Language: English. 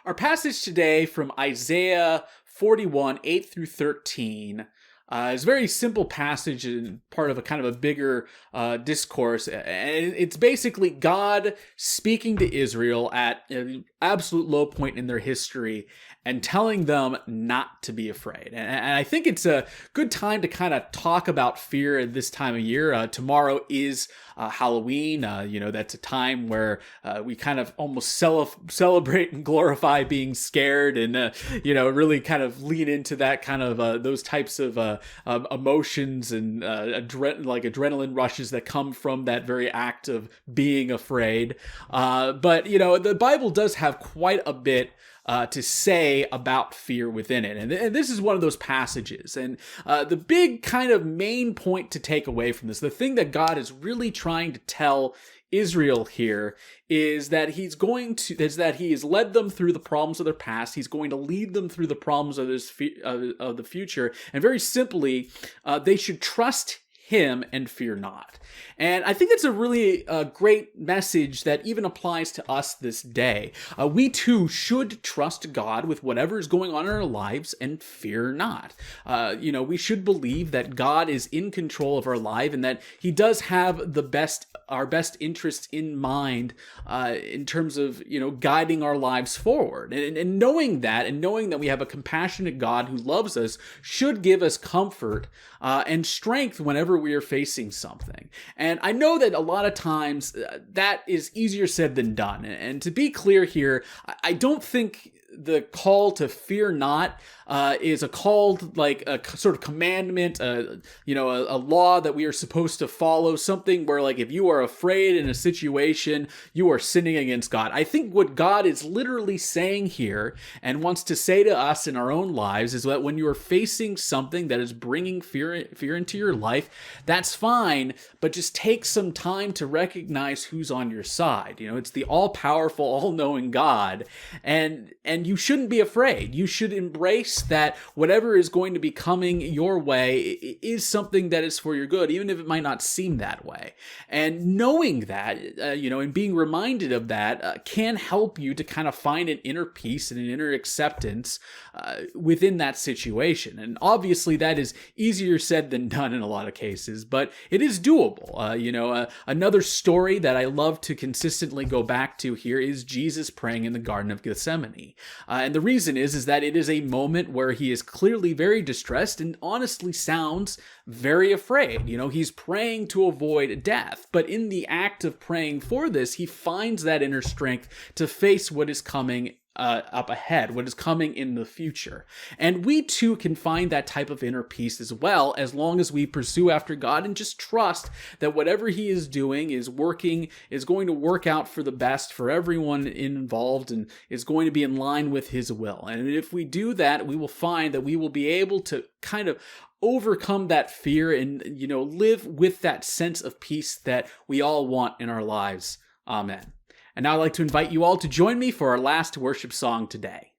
Our passage today from Isaiah 41, 8 through 13, is a very simple passage and part of a kind of a bigger discourse. And it's basically God speaking to Israel at an absolute low point in their history and telling them not to be afraid. And I think it's a good time to kind of talk about fear at this time of year. Tomorrow is Halloween. That's a time where we kind of almost celebrate and glorify being scared and, really kind of lean into that kind of those types of emotions and adrenaline rushes that come from that very act of being afraid. But the Bible does have quite a bit to say about fear within it. And this is one of those passages. And the big kind of main point to take away from this, the thing that God is really trying to tell Israel here is that he has led them through the problems of their past. He's going to lead them through the problems of the future. And very simply, they should trust him and fear not. And I think it's a really great message that even applies to us this day. We too should trust God with whatever is going on in our lives and fear not. We should believe that God is in control of our life and that he does have our best interests in mind in terms of, guiding our lives forward. And knowing that we have a compassionate God who loves us should give us comfort and strength whenever we are facing something. And I know that a lot of times that is easier said than done. And to be clear here, I don't think the call to fear not is a call like a sort of commandment, a law that we are supposed to follow, something where like if you are afraid in a situation, you are sinning against God. I think what God is literally saying here and wants to say to us in our own lives is that when you are facing something that is bringing fear into your life, that's fine, but just take some time to recognize who's on your side. It's the all-powerful, all-knowing God, and you shouldn't be afraid. You should embrace that whatever is going to be coming your way is something that is for your good, even if it might not seem that way. And knowing that, and being reminded of that can help you to kind of find an inner peace and an inner acceptance within that situation. And obviously that is easier said than done in a lot of cases, but it is doable. Another story that I love to consistently go back to here is Jesus praying in the Garden of Gethsemane. And the reason is that it is a moment where he is clearly very distressed and honestly sounds very afraid. He's praying to avoid death, but in the act of praying for this, he finds that inner strength to face what is coming up ahead, what is coming in the future. And we too can find that type of inner peace as well, as long as we pursue after God and just trust that whatever he is doing is going to work out for the best for everyone involved and is going to be in line with his will. And if we do that, we will find that we will be able to kind of overcome that fear and, live with that sense of peace that we all want in our lives. Amen. And now I'd like to invite you all to join me for our last worship song today.